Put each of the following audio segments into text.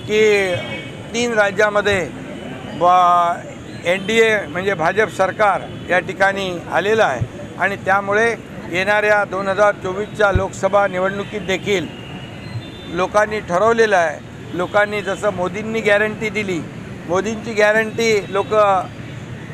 की 3 राज्यामध्ये NDA म्हणजे भाजप सरकार या ठिकाणी आलेलं आहे आणि त्यामुळे येणाऱ्या 2024च्या लोकसभा निवडणुकीत देखील लोकांनी ठरवलेलं आहे। लोकांनी जसं मोदींनी गॅरंटी दिली, मोदींची गॅरंटी लोक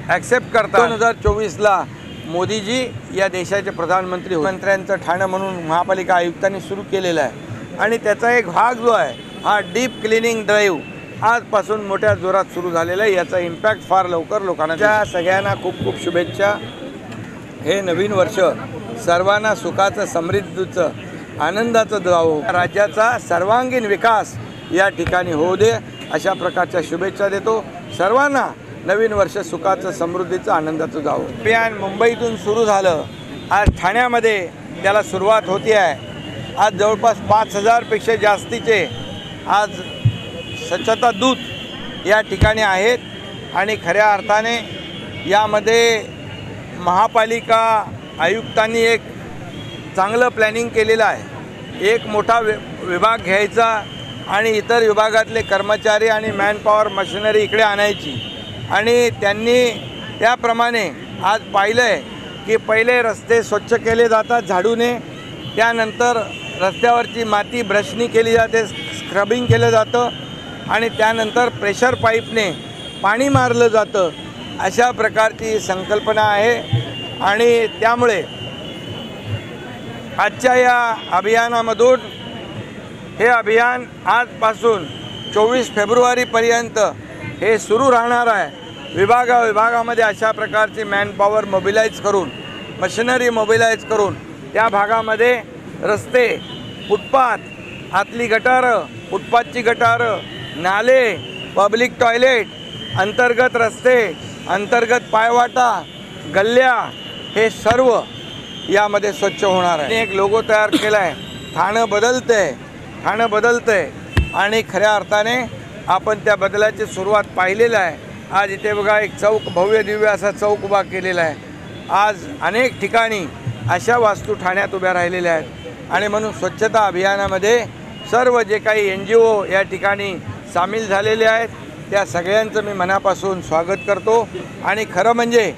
ॲक्सेप्ट करतात। 2024ला मोदीजी या देशाचे प्रधानमंत्री मंत्र्यांचं ठाणं म्हणून महापालिका आयुक्तांनी सुरू केलेलं आहे आणि त्याचा एक भाग जो आहे हा डीप क्लिनिंग ड्राईव्ह आजपासून मोठ्या जोरात सुरू झालेला आहे। याचा इम्पॅक्ट फार लवकर लोकांना। त्या सगळ्यांना खूप खूप शुभेच्छा। हे नवीन वर्ष सर्वांना सुखाचं, समृद्धीचं, आनंदाचं जावो, राज्याचा सर्वांगीण विकास या ठिकाणी होऊ दे अशा प्रकारच्या शुभेच्छा देतो। सर्वांना नवीन वर्ष सुखाचं, समृद्धीचं, आनंदाचं जावो। अभियान मुंबईतून सुरू झालं, आज ठाण्यामध्ये त्याला सुरुवात होती आहे। आज जवळपास 5000 पेक्षा जास्तीचे आज स्वच्छता दूत या ठिकाणी आहेत आणि खऱ्या अर्थाने यामध्ये महापालिका आयुक्तांनी एक चांगलं प्लॅनिंग केलेलं आहे। एक मोठा विभाग घ्यायचा आणि इतर विभागातले कर्मचारी आणि मॅनपॉवर मशिनरी इकडे आणायची आणि त्यांनी त्याप्रमाणे आज पाहिलं आहे की पहिले रस्ते स्वच्छ केले जातात झाडूने, त्यानंतर रस्त्यावरची माती ब्रशनी केली जाते, स्क्रबिंग केलं जातं आणि त्यानंतर प्रेशर पाईपने पाणी मारलं जातं। अशा प्रकारची संकल्पना आहे आणि त्यामुळे आजच्या या अभियानामधून हे अभियान आजपासून 24 फेब्रुवारीपर्यंत हे सुरू राहणार आहे। विभागामध्ये अशा प्रकारची मॅनपॉवर मोबिलाइज करून, मशिनरी मोबिलाइज करून त्या भागामध्ये रस्ते, फुटपाथ, आतली गटारं, फुटपाथची गटारं, नाले, पब्लिक टॉयलेट, अंतर्गत रस्ते, अंतर्गत पायवाटा, गल्ल्या हे सर्व यामध्ये स्वच्छ होणार आहे। एक लोगो तयार केला आहे, ठाणं बदलतंय आणि खऱ्या अर्थाने आपण त्या बदलाची सुरुवात पाहिलेली आहे। आज इथे बघा एक चौक, भव्य दिव्य असा चौक उभा केलेला आहे। आज अनेक ठिकाणी अशा वास्तू ठाण्यात उभ्या राहिलेल्या आहेत आणि म्हणून स्वच्छता अभियानामध्ये सर्व जे काही NGO या ठिकाणी सामील झालेले आहेत त्या सगळ्यांचं मी मनापासून स्वागत करतो आणि खरं म्हणजे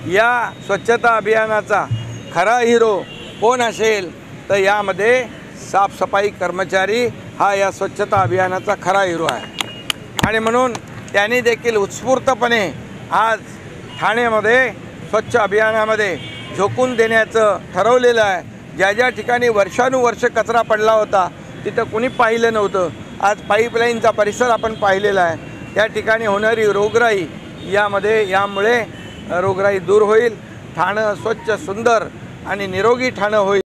या स्वच्छता अभियानाचा खरा हिरो कोण असेल तर यामध्ये साफसफाई कर्मचारी हा या स्वच्छता अभियानाचा खरा हिरो आहे आणि म्हणून त्यांनी देखील उत्स्फूर्तपणे आज ठाण्यामध्ये स्वच्छ अभियानामध्ये झोकून देण्याचं ठरवलेलं आहे। ज्या ठिकाणी वर्षानुवर्ष कचरा पडला होता तिथं कुणी पाहिलं नव्हतं, आज पाईपलाईनचा परिसर आपण पाहिलेला आहे। त्या ठिकाणी होणारी रोगराई यामुळे रोगराई दूर होईल, ठाणं स्वच्छ, सुंदर आणि निरोगी ठाणं होईल।